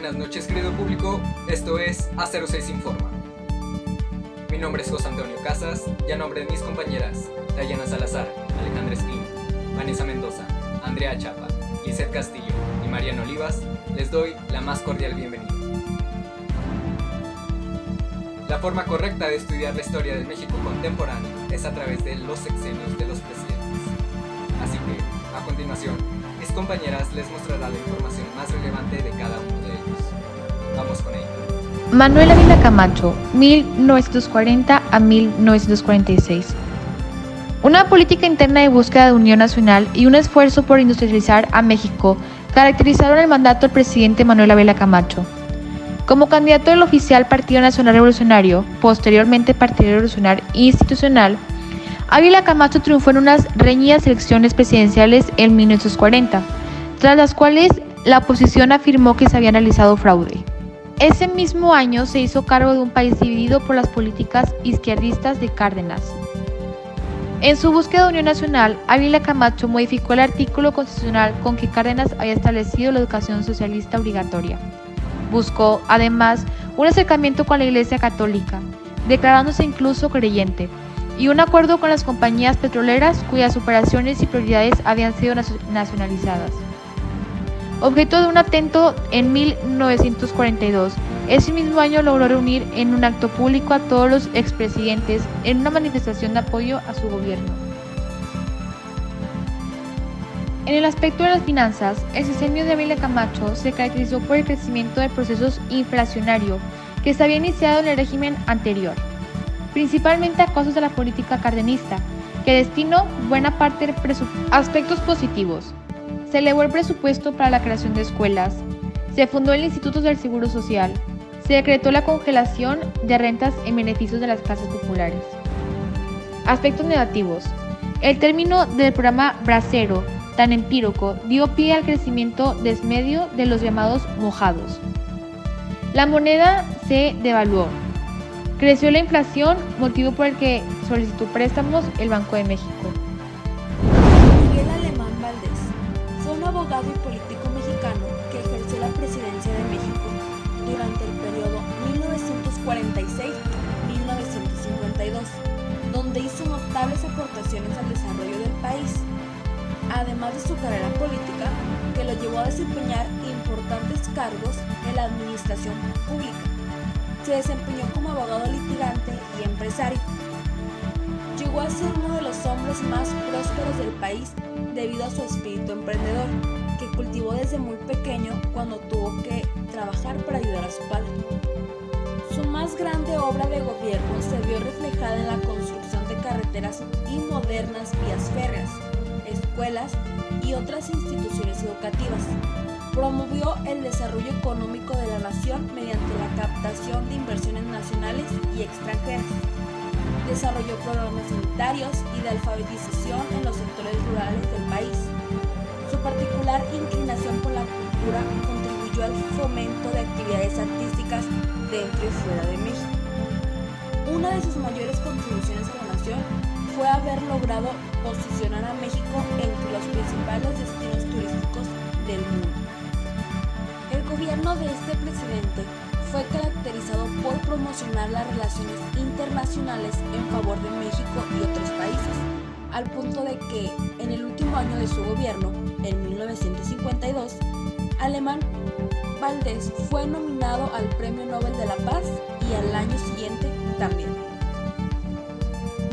Buenas noches, querido público, esto es A06 Informa. Mi nombre es José Antonio Casas y a nombre de mis compañeras Dayana Salazar, Alejandra Espino, Vanessa Mendoza, Andrea Chapa, Lizeth Castillo y Mariana Olivas, les doy la más cordial bienvenida. La forma correcta de estudiar la historia del México contemporáneo es a través de los sexenios de los presidentes. Así que, a continuación, mis compañeras les mostrarán la información más relevante de cada uno de ellos. Vamos con ello. Manuel Ávila Camacho, 1940 a 1946. Una política interna de búsqueda de unión nacional y un esfuerzo por industrializar a México caracterizaron el mandato del presidente Manuel Ávila Camacho. Como candidato del oficial Partido Nacional Revolucionario, posteriormente Partido Revolucionario Institucional, Ávila Camacho triunfó en unas reñidas elecciones presidenciales en 1940, tras las cuales la oposición afirmó que se había realizado fraude. Ese mismo año se hizo cargo de un país dividido por las políticas izquierdistas de Cárdenas. En su búsqueda de unión nacional, Ávila Camacho modificó el artículo constitucional con que Cárdenas había establecido la educación socialista obligatoria. Buscó, además, un acercamiento con la Iglesia Católica, declarándose incluso creyente, y un acuerdo con las compañías petroleras cuyas operaciones y prioridades habían sido nacionalizadas. Objeto de un atento en 1942, ese mismo año logró reunir en un acto público a todos los expresidentes en una manifestación de apoyo a su gobierno. En el aspecto de las finanzas, el sexenio de Ávila Camacho se caracterizó por el crecimiento del proceso inflacionario que se había iniciado en el régimen anterior, principalmente a causa de la política cardenista, que destinó buena parte de aspectos positivos. Se elevó el presupuesto para la creación de escuelas, se fundó el Instituto del Seguro Social, se decretó la congelación de rentas en beneficios de las clases populares. Aspectos negativos. El término del programa Bracero, tan empírico, dio pie al crecimiento desmedio de los llamados mojados. La moneda se devaluó. Creció la inflación, motivo por el que solicitó préstamos el Banco de México. Miguel Alemán Valdés fue un abogado y político mexicano que ejerció la presidencia de México durante el periodo 1946-1952, donde hizo notables aportaciones al desarrollo del país, además de su carrera política que lo llevó a desempeñar importantes cargos en la administración pública. Se desempeñó como abogado litigante y empresario. Llegó a ser uno de los hombres más prósperos del país debido a su espíritu emprendedor, que cultivó desde muy pequeño cuando tuvo que trabajar para ayudar a su padre. Su más grande obra de gobierno se vio reflejada en la construcción de carreteras y modernas vías férreas, escuelas y otras instituciones educativas. Promovió el desarrollo económico de la nación mediante la captación de inversiones nacionales y extranjeras. Desarrolló programas sanitarios y de alfabetización en los sectores rurales del país. Su particular inclinación por la cultura contribuyó al fomento de actividades artísticas dentro y fuera de México. Una de sus mayores contribuciones a la nación fue haber logrado posicionar a México entre los principales destinos turísticos del mundo. El gobierno de este presidente fue caracterizado por promocionar las relaciones internacionales en favor de México y otros países, al punto de que en el último año de su gobierno, en 1952, Alemán Valdés fue nominado al Premio Nobel de la Paz y al año siguiente también.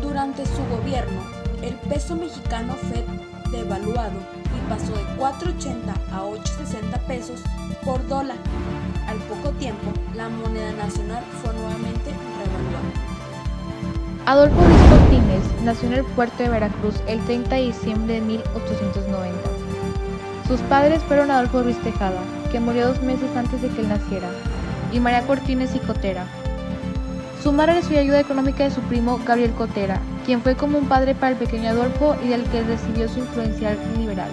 Durante su gobierno, el peso mexicano fue devaluado y pasó de 4.80 a 8.60 pesos por dólar. Al poco tiempo, la moneda nacional fue nuevamente revaluada. Adolfo Ruiz Cortines nació en el puerto de Veracruz el 30 de diciembre de 1890. Sus padres fueron Adolfo Ruiz Tejada, que murió 2 meses antes de que él naciera, y María Cortines y Cotera. Su madre recibió ayuda económica de su primo Gabriel Cotera, quien fue como un padre para el pequeño Adolfo y del que recibió su influencia liberal.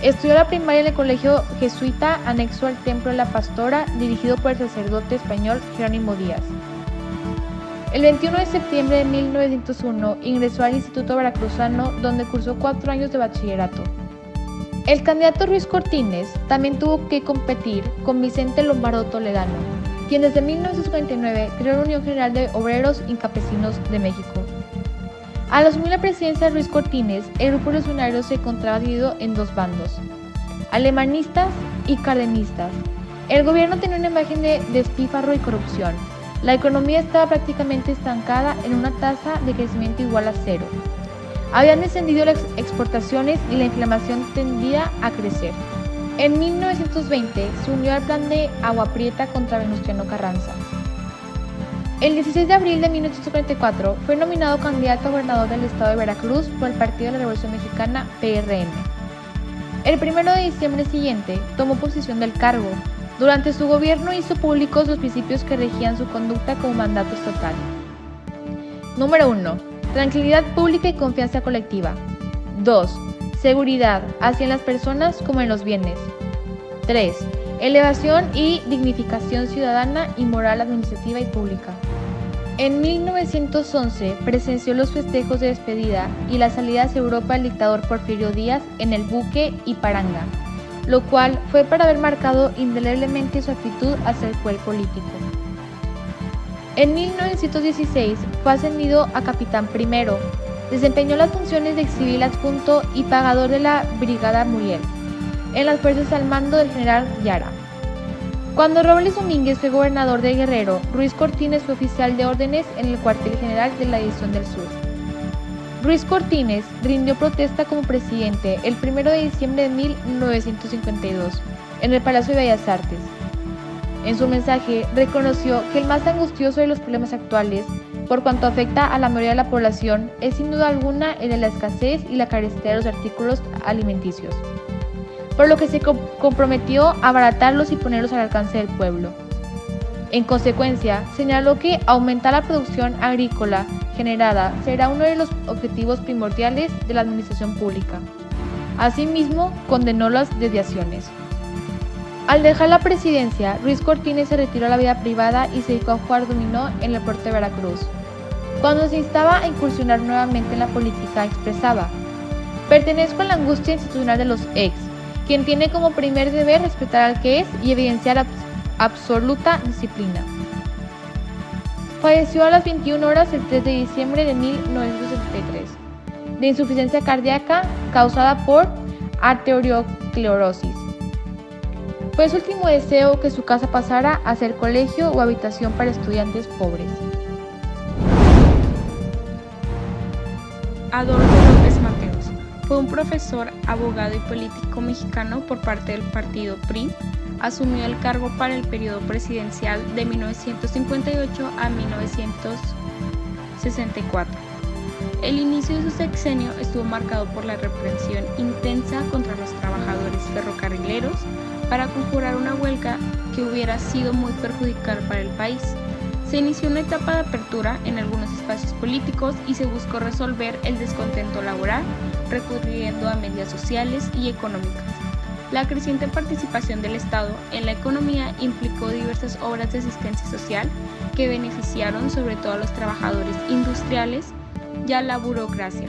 Estudió la primaria en el colegio jesuita anexo al Templo de la Pastora, dirigido por el sacerdote español Jerónimo Díaz. El 21 de septiembre de 1901 ingresó al Instituto Veracruzano, donde cursó 4 años de bachillerato. El candidato Ruiz Cortines también tuvo que competir con Vicente Lombardo Toledano, quien desde 1959 creó la Unión General de Obreros y Campesinos de México. Al asumir la presidencia de Ruiz Cortines, el grupo revolucionario se encontraba dividido en dos bandos, alemanistas y cardenistas. El gobierno tenía una imagen de despilfarro y corrupción. La economía estaba prácticamente estancada en una tasa de crecimiento igual a cero. Habían descendido las exportaciones y la inflación tendía a crecer. En 1920 se unió al plan de Agua Prieta contra Venustiano Carranza. El 16 de abril de 1944 fue nominado candidato a gobernador del estado de Veracruz por el Partido de la Revolución Mexicana, PRM. El 1 de diciembre siguiente tomó posesión del cargo. Durante su gobierno hizo públicos los principios que regían su conducta como mandato estatal. Número 1. Tranquilidad pública y confianza colectiva. 2. Seguridad, así en las personas como en los bienes. 3. Elevación y dignificación ciudadana y moral administrativa y pública. En 1911 presenció los festejos de despedida y la salida hacia Europa del dictador Porfirio Díaz en el buque Ipiranga, lo cual fue para haber marcado indeleblemente su actitud hacia el poder político. En 1916 fue ascendido a capitán primero. Desempeñó las funciones de civil adjunto y pagador de la Brigada Muriel, en las fuerzas al mando del general Yara. Cuando Robles Domínguez fue gobernador de Guerrero, Ruiz Cortines fue oficial de órdenes en el cuartel general de la División del Sur. Ruiz Cortines rindió protesta como presidente el 1 de diciembre de 1952 en el Palacio de Bellas Artes. En su mensaje reconoció que el más angustioso de los problemas actuales, por cuanto afecta a la mayoría de la población, es sin duda alguna el de la escasez y la carestía de los artículos alimenticios, por lo que se comprometió a abaratarlos y ponerlos al alcance del pueblo. En consecuencia, señaló que aumentar la producción agrícola generada será uno de los objetivos primordiales de la administración pública. Asimismo, condenó las desviaciones. Al dejar la presidencia, Ruiz Cortines se retiró a la vida privada y se dedicó a jugar dominó en el puerto de Veracruz. Cuando se instaba a incursionar nuevamente en la política, expresaba: "Pertenezco a la angustia institucional de los ex, quien tiene como primer deber respetar al que es y evidenciar absoluta disciplina". Falleció a las 21 horas el 3 de diciembre de 1973, de insuficiencia cardíaca causada por arteriosclerosis. Fue su último deseo que su casa pasara a ser colegio o habitación para estudiantes pobres. Adolfo López Mateos fue un profesor, abogado y político mexicano por parte del partido PRI. Asumió el cargo para el periodo presidencial de 1958 a 1964. El inicio de su sexenio estuvo marcado por la represión intensa contra los trabajadores ferrocarrileros para conjurar una huelga que hubiera sido muy perjudicial para el país. Se inició una etapa de apertura en algunos espacios políticos y se buscó resolver el descontento laboral recurriendo a medidas sociales y económicas. La creciente participación del Estado en la economía implicó diversas obras de asistencia social que beneficiaron sobre todo a los trabajadores industriales y a la burocracia.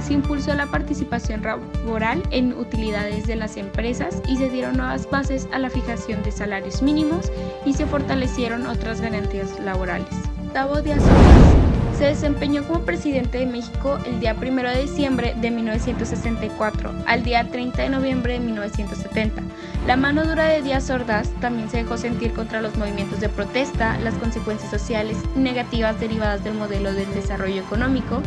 Se impulsó la participación laboral en utilidades de las empresas y se dieron nuevas bases a la fijación de salarios mínimos y se fortalecieron otras garantías laborales. Gustavo Díaz Ordaz se desempeñó como presidente de México el día 1 de diciembre de 1964 al día 30 de noviembre de 1970. La mano dura de Díaz Ordaz también se dejó sentir contra los movimientos de protesta, las consecuencias sociales negativas derivadas del modelo del desarrollo económico,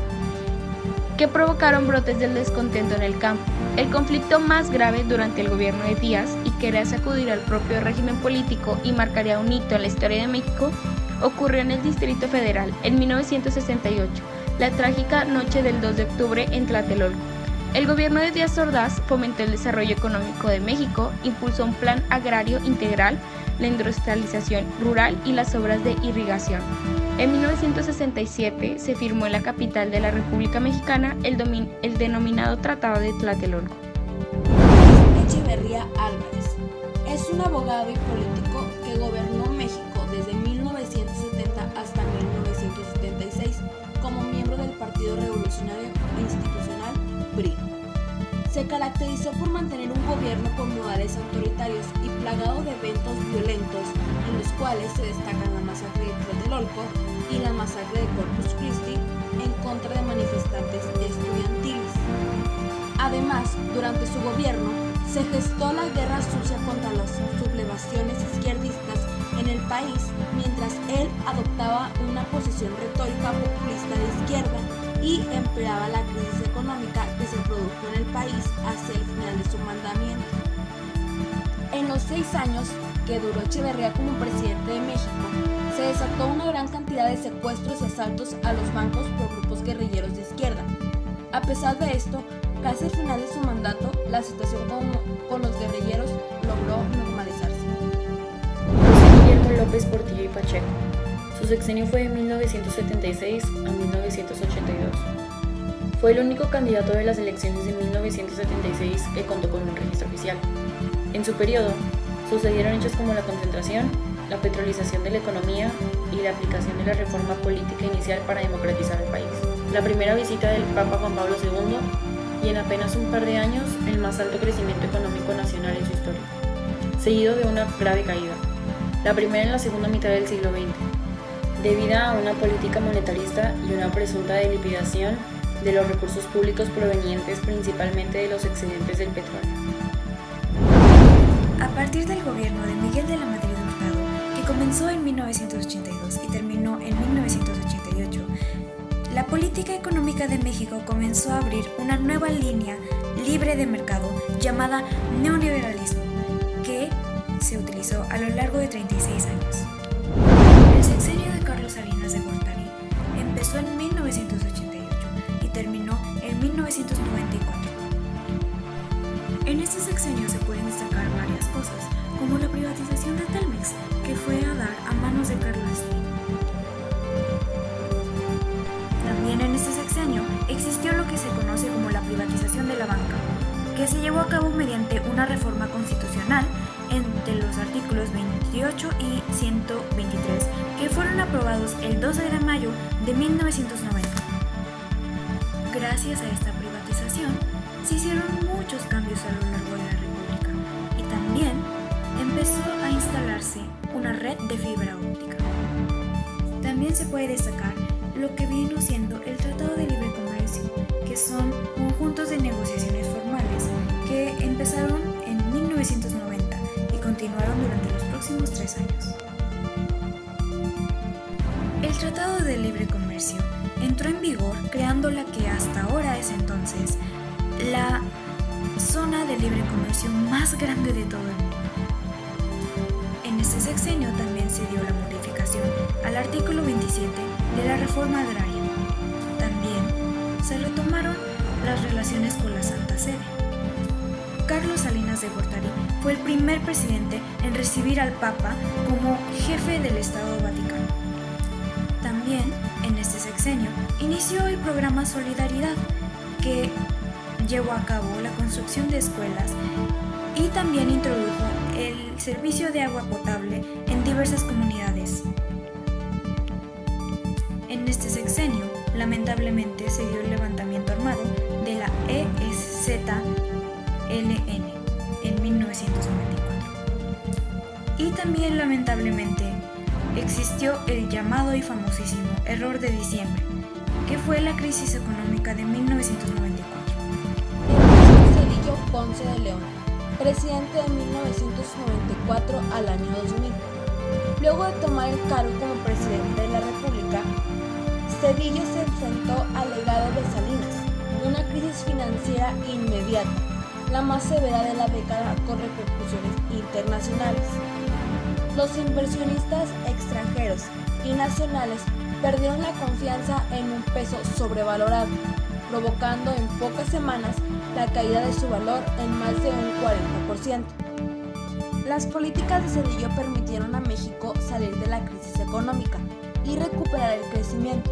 que provocaron brotes del descontento en el campo. El conflicto más grave durante el gobierno de Díaz, y que haría sacudir al propio régimen político y marcaría un hito en la historia de México, ocurrió en el Distrito Federal en 1968, la trágica noche del 2 de octubre en Tlatelolco. El gobierno de Díaz Ordaz fomentó el desarrollo económico de México, impulsó un plan agrario integral, la industrialización rural y las obras de irrigación. En 1967 se firmó en la capital de la República Mexicana el denominado Tratado de Tlatelolco. Echeverría Álvarez es un abogado y político que gobernó México desde 1970 hasta 1976 como miembro del Partido Revolucionario Institucional PRI. Se se caracterizó por mantener un gobierno con modales autoritarios y plagado de eventos violentos, en los cuales se destacan la masacre de Tlatelolco y la masacre de Corpus Christi en contra de manifestantes estudiantiles. Además, durante su gobierno, se gestó la guerra sucia contra las sublevaciones izquierdistas en el país, mientras él adoptaba una posición retórica populista de izquierda y empeoraba la crisis económica que se produjo en el país hacia el final de su mandamiento. En los 6 años que duró Echeverría como presidente de México, se desató una gran cantidad de secuestros y asaltos a los bancos por grupos guerrilleros de izquierda. A pesar de esto, casi al final de su mandato, la situación con los guerrilleros logró normalizarse. José Guillermo López Portillo y Pacheco. Su sexenio fue de 1976 a 1982. Fue el único candidato de las elecciones de 1976 que contó con un registro oficial. En su periodo, sucedieron hechos como la concentración, la petrolización de la economía y la aplicación de la reforma política inicial para democratizar el país. La primera visita del Papa Juan Pablo II y en apenas un par de años el más alto crecimiento económico nacional en su historia, seguido de una grave caída, la primera en la segunda mitad del siglo XX, debida a una política monetarista y una presunta liquidación de los recursos públicos provenientes principalmente de los excedentes del petróleo. A partir del gobierno de Miguel de la Madrid Hurtado, que comenzó en 1982 y terminó en 1988, la política económica de México comenzó a abrir una nueva línea libre de mercado llamada neoliberalismo, que se utilizó a lo largo de 36 años. El sexenio de Carlos Salinas de Gortari empezó en 1988 y terminó en 1994. En este sexenio se pueden destacar varias cosas, como la privatización de Telmex, que fue a dar a manos de Carlos Slim. También en este sexenio existió lo que se conoce como la privatización de la banca, que se llevó a cabo mediante una reforma constitucional entre los artículos 28 y 123, que fueron aprobados el 12 de mayo de 1990. Gracias a esta privatización, se hicieron muchos cambios a lo largo de la República y también empezó a instalarse una red de fibra óptica. También se puede destacar lo que vino siendo el Tratado de Libre Comercio, que son conjuntos de negociaciones formales que empezaron en 1990 y continuaron durante los próximos 3 años. El Tratado de Libre Comercio entró en vigor creando la que hasta ahora es entonces la zona de libre comercio más grande de todo el mundo. En este sexenio también se dio la modificación al artículo 27 de la reforma agraria. También se retomaron las relaciones con la Santa Sede. Carlos Salinas de Gortari fue el primer presidente en recibir al Papa como jefe del Estado Vaticano. También, en este sexenio, inició el programa Solidaridad, que llevó a cabo la construcción de escuelas y también introdujo el servicio de agua potable en diversas comunidades. En este sexenio, lamentablemente, se dio el levantamiento armado de la EZLN en 1994. Y también, lamentablemente, existió el llamado y famosísimo error de diciembre, que fue la crisis económica de 1994. Cedillo Ponce de León, presidente de 1994 al año 2000. Luego de tomar el cargo como presidente de la República, Cedillo se enfrentó al legado de Salinas, una crisis financiera inmediata, la más severa de la década con repercusiones internacionales. Los inversionistas extranjeros y nacionales perdieron la confianza en un peso sobrevalorado, provocando en pocas semanas la caída de su valor en más de un 40%. Las políticas de Cedillo permitieron a México salir de la crisis económica y recuperar el crecimiento.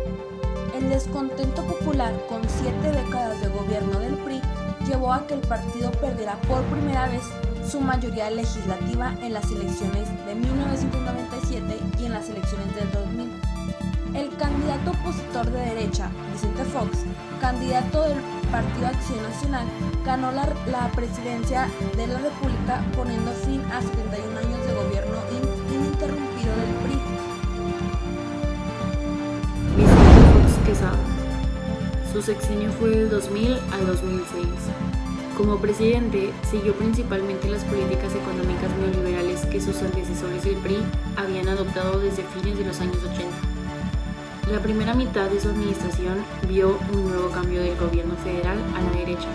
El descontento popular con 7 décadas de gobierno del PRI llevó a que el partido perdiera por primera vez su mayoría legislativa en las elecciones de 1997 y en las elecciones del 2000. El candidato opositor de derecha, Vicente Fox, candidato del Partido Acción Nacional, ganó la presidencia de la República poniendo fin a 71 años de gobierno ininterrumpido del PRI. Vicente Fox Quesada. Su sexenio fue del 2000 al 2006. Como presidente, siguió principalmente las políticas económicas neoliberales que sus antecesores del PRI habían adoptado desde fines de los años 80. La primera mitad de su administración vio un nuevo cambio del gobierno federal a la derecha,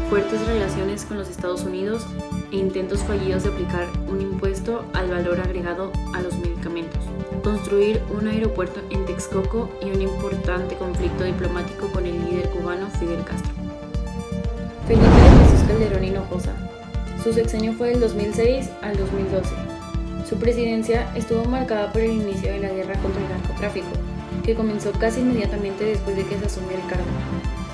fuertes relaciones con los Estados Unidos e intentos fallidos de aplicar un impuesto al valor agregado a los medicamentos, construir un aeropuerto en Texcoco y un importante conflicto diplomático con el líder cubano Fidel Castro. Felipe de Jesús Calderón Hinojosa. Su sexenio fue del 2006 al 2012. Su presidencia estuvo marcada por el inicio de la guerra contra el narcotráfico, que comenzó casi inmediatamente después de que se asumió el cargo,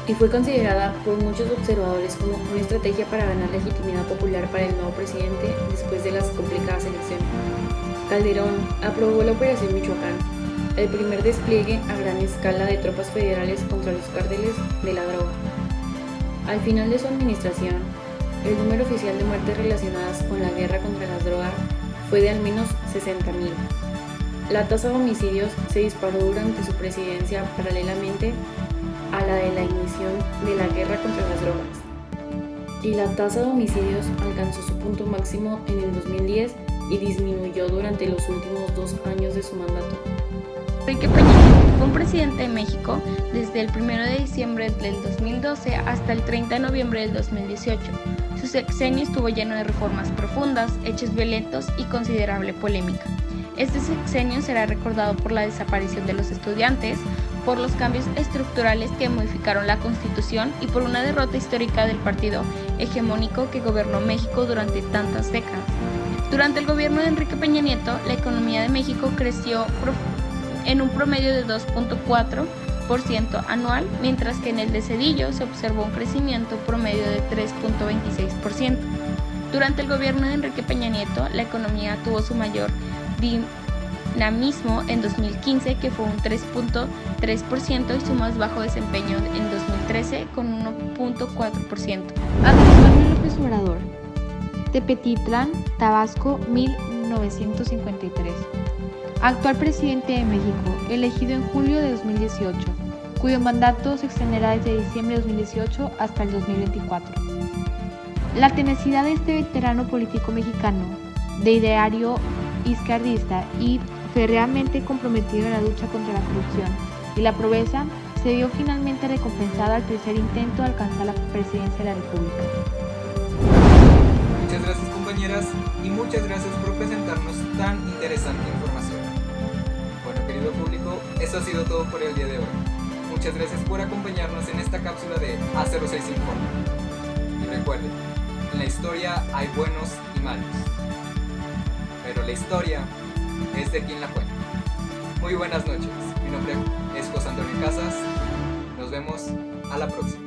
y fue considerada por muchos observadores como una estrategia para ganar legitimidad popular para el nuevo presidente después de las complicadas elecciones. Calderón aprobó la Operación Michoacán, el primer despliegue a gran escala de tropas federales contra los cárteles de la droga. Al final de su administración, el número oficial de muertes relacionadas con la guerra contra las drogas fue de al menos 60,000. La tasa de homicidios se disparó durante su presidencia paralelamente a la de la inicio de la guerra contra las drogas. Y la tasa de homicidios alcanzó su punto máximo en el 2010 y disminuyó durante los últimos 2 años de su mandato. Enrique Peña Nieto fue un presidente de México desde el 1 de diciembre del 2012 hasta el 30 de noviembre del 2018. Su sexenio estuvo lleno de reformas profundas, hechos violentos y considerable polémica. Este sexenio será recordado por la desaparición de los estudiantes, por los cambios estructurales que modificaron la Constitución y por una derrota histórica del partido hegemónico que gobernó México durante tantas décadas. Durante el gobierno de Enrique Peña Nieto, la economía de México creció en un promedio de 2.4% anual, mientras que en el de Zedillo se observó un crecimiento promedio de 3.26%. Durante el gobierno de Enrique Peña Nieto, la economía tuvo su mayor dinamismo en 2015, que fue un 3.3%, y su más bajo desempeño en 2013 con 1.4%. Andrés Manuel López Obrador. Tepetitlán, Tabasco, 1953. Actual presidente de México, elegido en julio de 2018, cuyo mandato se extenderá desde diciembre de 2018 hasta el 2024. La tenacidad de este veterano político mexicano, de ideario izquierdista y férreamente comprometido en la lucha contra la corrupción y la pobreza, se vio finalmente recompensada al tercer intento de alcanzar la presidencia de la República. Muchas gracias, compañeras, y muchas gracias por presentarnos tan interesante información. Bueno, querido público, eso ha sido todo por el día de hoy. Muchas gracias por acompañarnos en esta cápsula de A06 Informa. Y recuerden, en la historia hay buenos y malos, pero la historia es de quien la cuenta. Muy buenas noches, mi nombre es José Antonio Casas, nos vemos a la próxima.